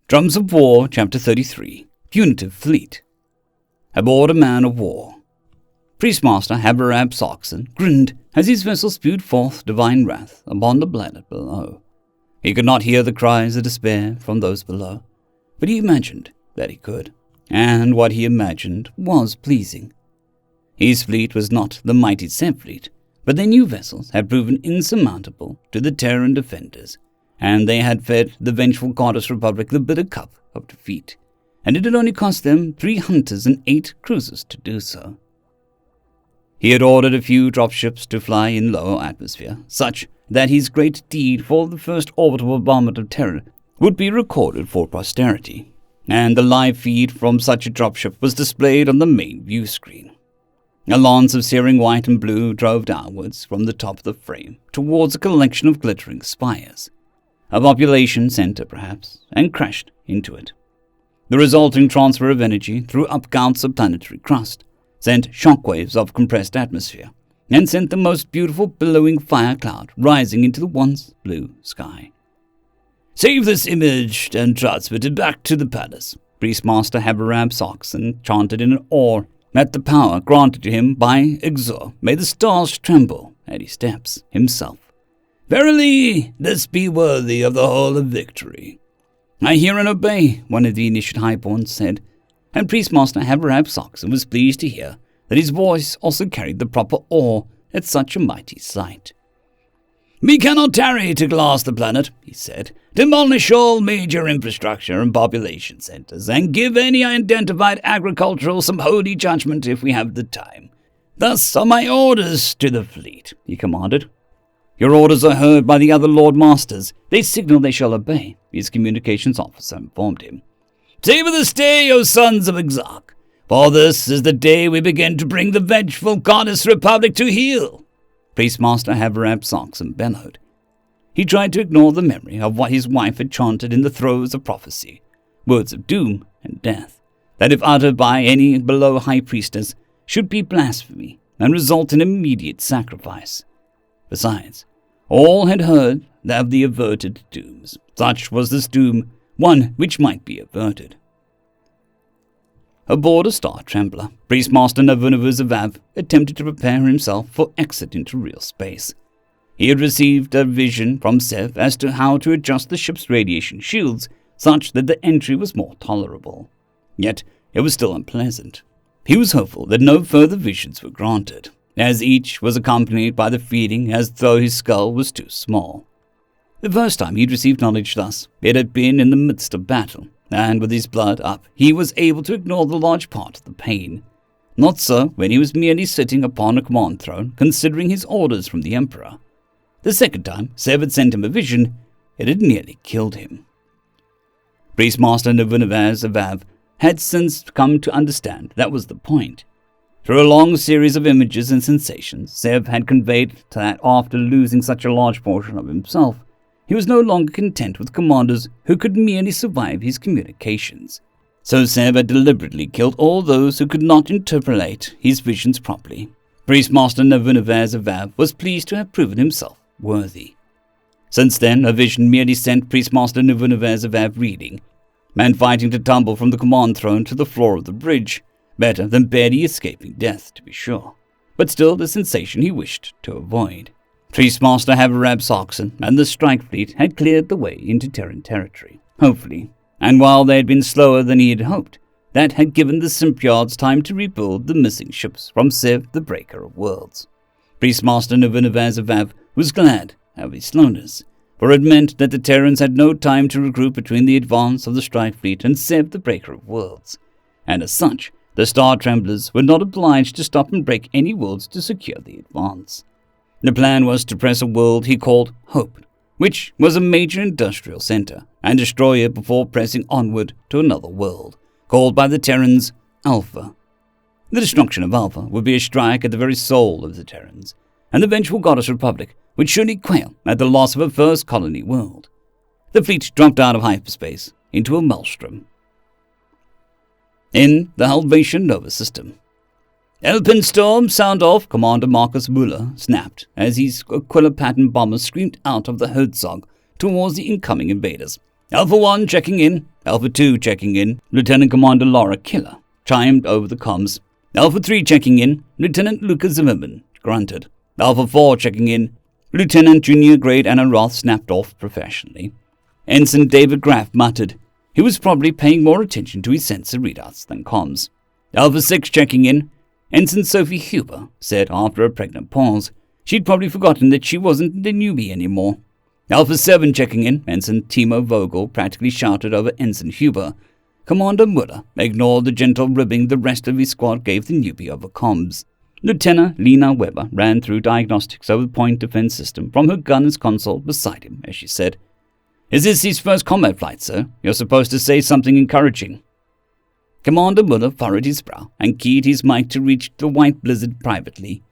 Drums of War, Chapter 33, Punitive Fleet. Aboard a man of war. Priestmaster Habarab Saxon grinned as his vessel spewed forth divine wrath upon the planet below. He could not hear the cries of despair from those below, but he imagined that he could, and what he imagined was pleasing. His fleet was not the mighty Sev fleet, but their new vessels had proven insurmountable to the Terran defenders, and they had fed the vengeful goddess Republic the bitter cup of defeat, and it had only cost them 3 hunters and 8 cruisers to do so. He had ordered a few dropships to fly in low atmosphere, such that his great deed for the first orbital bombardment of Terra would be recorded for posterity, and the live feed from such a dropship was displayed on the main view screen. A lance of searing white and blue drove downwards from the top of the frame towards a collection of glittering spires, a population center perhaps, and crashed into it. The resulting transfer of energy threw up gouts of planetary crust, sent shockwaves of compressed atmosphere, and sent the most beautiful billowing fire cloud rising into the once blue sky. "Save this image and transmit it back to the palace," Priestmaster Habarab Saxon chanted in an awe at the power granted to him by Exor. May the stars tremble at his steps himself. "Verily, this be worthy of the Hall of Victory." "I hear and obey," one of the initiate highborns said, and Priestmaster Habarab Saxon was pleased to hear that his voice also carried the proper awe at such a mighty sight. "We cannot tarry to glass the planet," he said, "demolish all major infrastructure and population centers, and give any identified agricultural some holy judgment if we have the time. Thus are my orders to the fleet," he commanded. "Your orders are heard by the other Lord Masters. They signal they shall obey," his communications officer informed him. "Savor this day, O sons of Exarch, for this is the day we begin to bring the vengeful goddess Republic to heel," Priestmaster Habarab Saxon bellowed. He tried to ignore the memory of what his wife had chanted in the throes of prophecy, words of doom and death, that if uttered by any below high priestess, should be blasphemy and result in immediate sacrifice. Besides, all had heard of the averted dooms. Such was this doom, one which might be averted. Aboard a Star Trembler, Priestmaster Navunavuzav attempted to prepare himself for exit into real space. He had received a vision from Sev as to how to adjust the ship's radiation shields such that the entry was more tolerable. Yet it was still unpleasant. He was hopeful that no further visions were granted, as each was accompanied by the feeling as though his skull was too small. The first time he'd received knowledge thus, it had been in the midst of battle, and with his blood up, he was able to ignore the large part of the pain. Not so when he was merely sitting upon a command throne, considering his orders from the Emperor. The second time Sev had sent him a vision, it had nearly killed him. Priestmaster Navunavuzav had since come to understand that was the point. Through a long series of images and sensations, Sev had conveyed that after losing such a large portion of himself, he was no longer content with commanders who could merely survive his communications. So Sev had deliberately killed all those who could not interpolate his visions properly. Priestmaster Navunavuzav was pleased to have proven himself worthy. Since then, a vision merely sent Priestmaster Navunavuzav reeling, and fighting to tumble from the command throne to the floor of the bridge. Better than barely escaping death, to be sure, but still the sensation he wished to avoid. Priestmaster Habarab Saxon and the strike fleet had cleared the way into Terran territory, hopefully, and while they had been slower than he had hoped, that had given the Simpyards time to rebuild the missing ships from Sev, the Breaker of Worlds. Priestmaster Navunavuzav was glad of his slowness, for it meant that the Terrans had no time to regroup between the advance of the strike fleet and Sev, the Breaker of Worlds, and as such, the Star Tremblers were not obliged to stop and break any worlds to secure the advance. The plan was to press a world he called Hope, which was a major industrial center, and destroy it before pressing onward to another world, called by the Terrans Alpha. The destruction of Alpha would be a strike at the very soul of the Terrans, and the vengeful goddess Republic would surely quail at the loss of her first colony world. The fleet dropped out of hyperspace into a maelstrom. In the Helvetian Nova System. "Elpin Storm, sound off," Commander Marcus Muller snapped as his Aquila Patton bomber screamed out of the Herzog towards the incoming invaders. "Alpha 1 checking in. Alpha 2 checking in, Lieutenant Commander Laura Killer chimed over the comms. Alpha 3 checking in, Lieutenant Lucas Zimmerman grunted. Alpha 4 checking in, Lieutenant Junior Grade Anna Roth snapped off professionally. Ensign David Graff muttered. He was probably paying more attention to his sensor readouts than comms. Alpha 6 checking in, Ensign Sophie Huber said after a pregnant pause. She'd probably forgotten that she wasn't the newbie anymore. Alpha 7 checking in, Ensign Timo Vogel practically shouted over Ensign Huber. Commander Muller ignored the gentle ribbing the rest of his squad gave the newbie over comms. Lieutenant Lena Weber ran through diagnostics over the point defense system from her gunner's console beside him as she said, "Is this his first combat flight, sir? You're supposed to say something encouraging." Commander Muller furrowed his brow and keyed his mic to reach the white blizzard privately.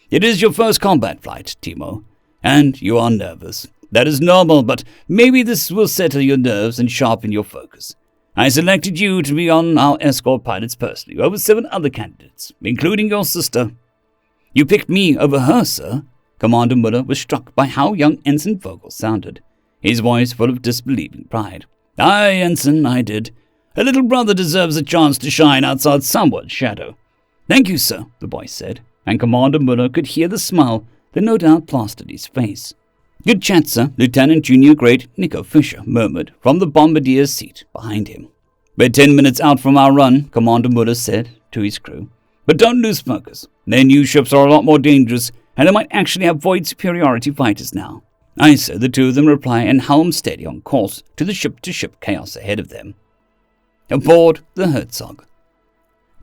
"It is your first combat flight, Timo, and you are nervous. That is normal, but maybe this will settle your nerves and sharpen your focus. I selected you to be on our escort pilots personally over 7 other candidates, including your sister." "You picked me over her, sir?" Commander Muller was struck by how young Ensign Vogel sounded, his voice full of disbelieving pride. "Aye, Ensign, I did. A little brother deserves a chance to shine outside someone's shadow." "Thank you, sir," the boy said, and Commander Muller could hear the smile that no doubt plastered his face. "Good chat, sir," Lieutenant Junior Grade Nico Fisher murmured from the bombardier's seat behind him. "We're 10 minutes out from our run," Commander Muller said to his crew. "But don't lose focus. Their new ships are a lot more dangerous, and they might actually have void superiority fighters now." "Aye, sir," the two of them reply and helm steady on course to the ship-to-ship chaos ahead of them. Aboard the Herzog.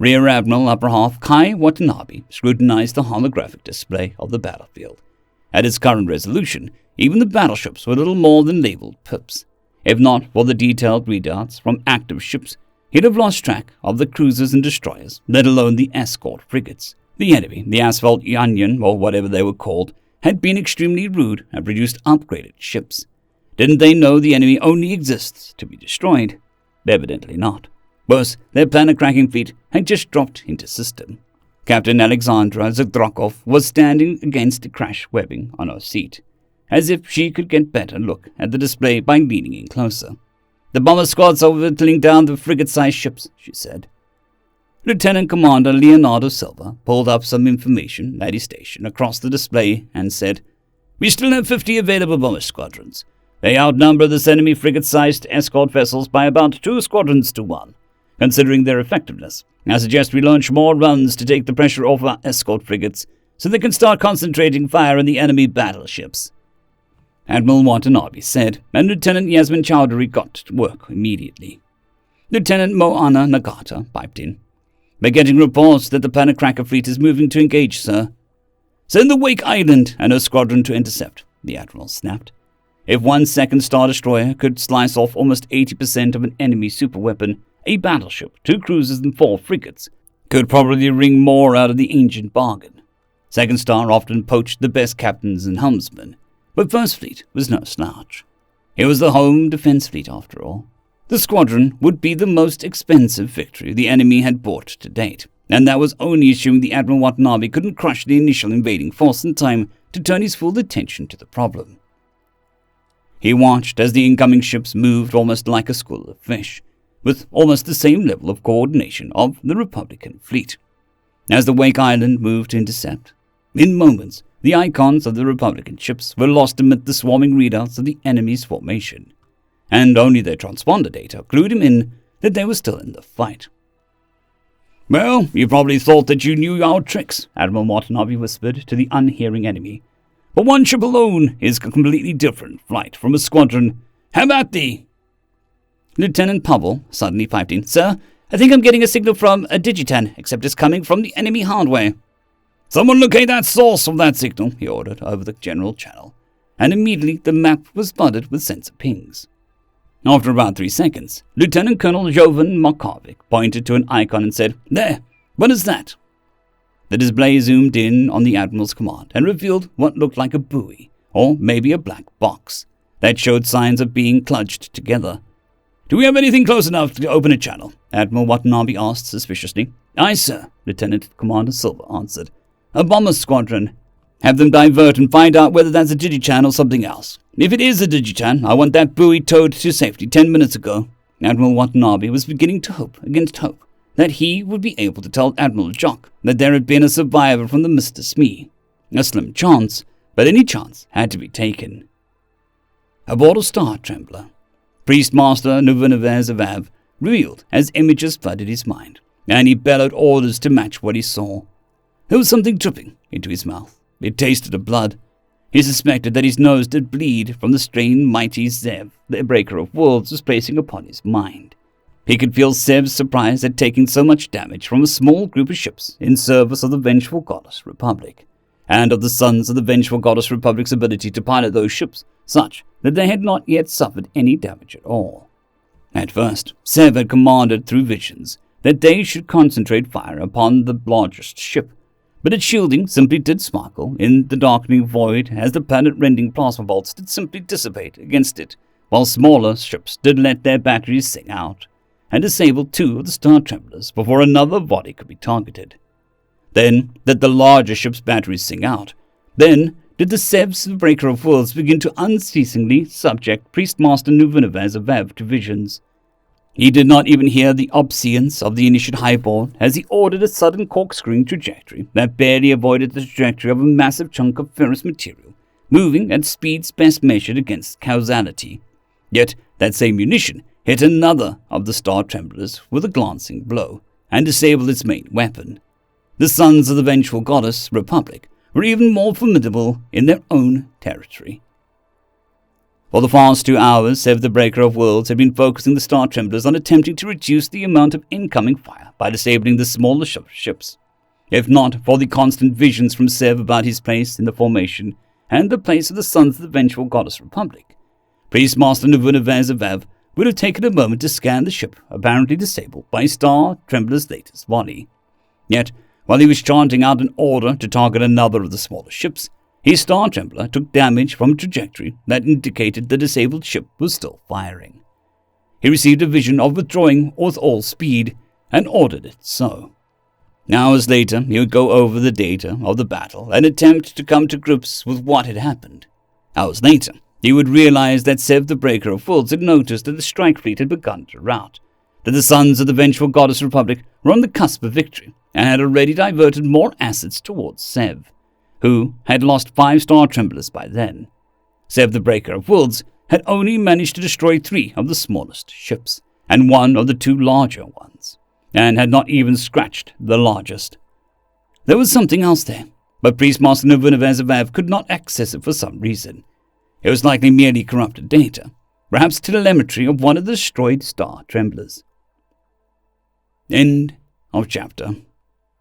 Rear Admiral Upper Half Kai Watanabe scrutinized the holographic display of the battlefield. At its current resolution, even the battleships were little more than labeled pips. If not for the detailed readouts from active ships, he'd have lost track of the cruisers and destroyers, let alone the escort frigates. The enemy, the Asphalt Onion, or whatever they were called, had been extremely rude and produced upgraded ships. Didn't they know the enemy only exists to be destroyed? Evidently not. Worse, their planet-cracking fleet had just dropped into system. Captain Alexandra Zagdrokov was standing against the crash webbing on her seat, as if she could get better look at the display by leaning in closer. "The bomber squads are whittling down the frigate-sized ships," she said. Lieutenant Commander Leonardo Silva pulled up some information at his station across the display and said, "We still have 50 available bomber squadrons. They outnumber this enemy frigate-sized escort vessels by about 2 squadrons to 1. Considering their effectiveness, I suggest we launch more runs to take the pressure off our escort frigates so they can start concentrating fire on the enemy battleships." Admiral Watanabe said, and Lieutenant Yasmin Chowdhury got to work immediately. Lieutenant Moana Nagata piped in. "We're getting reports that the Planet Cracker fleet is moving to engage, sir." "Send the Wake Island and her squadron to intercept," the Admiral snapped. If one second Star Destroyer could slice off almost 80% of an enemy superweapon, a battleship, 2 cruisers and 4 frigates could probably wring more out of the ancient bargain. Second Star often poached the best captains and helmsmen, but First Fleet was no slouch. It was the home defense fleet after all. The squadron would be the most expensive victory the enemy had bought to date, and that was only assuming the Admiral Watanabe couldn't crush the initial invading force in time to turn his full attention to the problem. He watched as the incoming ships moved almost like a school of fish, with almost the same level of coordination of the Republican fleet. As the Wake Island moved to intercept, in moments, the icons of the Republican ships were lost amid the swarming readouts of the enemy's formation, and only their transponder data clued him in that they were still in the fight. "Well, you probably thought that you knew our tricks," Admiral Watanabe whispered to the unhearing enemy. "But one ship alone is a completely different flight from a squadron. How about thee?" Lieutenant Powell suddenly piped in. "Sir, I think I'm getting a signal from a Digitan, except it's coming from the enemy hardware." "Someone locate that source of that signal," he ordered over the general channel, and immediately the map was flooded with sensor pings. After about 3 seconds, Lieutenant Colonel Jovan Markovic pointed to an icon and said, "There, what is that?" The display zoomed in on the Admiral's command and revealed what looked like a buoy, or maybe a black box, that showed signs of being clutched together. "Do we have anything close enough to open a channel?" Admiral Watanabe asked suspiciously. "Aye, sir," Lieutenant Commander Silver answered. "A bomber squadron. Have them divert and find out whether that's a Digitan or something else. If it is a Digitan, I want that buoy towed to safety 10 minutes ago." Admiral Watanabe was beginning to hope against hope that he would be able to tell Admiral Jock that there had been a survivor from the Mr. Smee. A slim chance, but any chance had to be taken. Aboard a Star Trembler, Priestmaster Sneakyverse reeled as images flooded his mind, and he bellowed orders to match what he saw. There was something dripping into his mouth. It tasted of blood. He suspected that his nose did bleed from the strain mighty Zev, the Breaker of Worlds, was placing upon his mind. He could feel Zev's surprise at taking so much damage from a small group of ships in service of the Vengeful Goddess Republic, and of the Sons of the Vengeful Goddess Republic's ability to pilot those ships such that they had not yet suffered any damage at all. At first, Zev had commanded through visions that they should concentrate fire upon the largest ship, but its shielding simply did sparkle in the darkening void as the planet-rending plasma bolts did simply dissipate against it, while smaller ships did let their batteries sing out, and disabled 2 of the Star Tremblers before another body could be targeted. Then did the larger ship's batteries sing out. Then did the Zevs, the Breaker of Worlds, begin to unceasingly subject Priestmaster Sneakyverse to visions. He did not even hear the obscenence of the Initiate Highborn as he ordered a sudden corkscrewing trajectory that barely avoided the trajectory of a massive chunk of ferrous material, moving at speeds best measured against causality. Yet that same munition hit another of the Star Tremblers with a glancing blow, and disabled its main weapon. The Sons of the Vengeful Goddess Republic were even more formidable in their own territory. For the past 2 hours, Zev the Breaker of Worlds had been focusing the Star Tremblers on attempting to reduce the amount of incoming fire by disabling the smaller ships. If not for the constant visions from Zev about his place in the formation and the place of the Sons of the Vengeful Goddess Republic, Priestmaster Sneakyverse would have taken a moment to scan the ship apparently disabled by Star Trembler's latest volley. Yet, while he was chanting out an order to target another of the smaller ships, his Star Trembler took damage from a trajectory that indicated the disabled ship was still firing. He received a vision of withdrawing with all speed and ordered it so. Hours later, he would go over the data of the battle and attempt to come to grips with what had happened. Hours later, he would realize that Zev the Breaker of Worlds had noticed that the strike fleet had begun to rout, that the Sons of the Vengeful Goddess Republic were on the cusp of victory, and had already diverted more assets towards Zev, who had lost 5 Star Tremblers by then. Zev the Breaker of Worlds had only managed to destroy 3 of the smallest ships, and 1 of the 2 larger ones, and had not even scratched the largest. There was something else there, but Priestmaster Sneakyverse could not access it for some reason. It was likely merely corrupted data, perhaps telemetry of one of the destroyed Star Tremblers. End of chapter.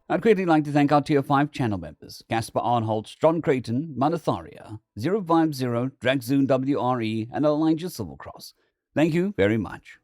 I'd greatly like to thank our Tier 5 channel members, Casper Arnholtz, John Creighton, Manatharia, 050, Dragzoon WRE, and Elijah Silvercross. Thank you very much.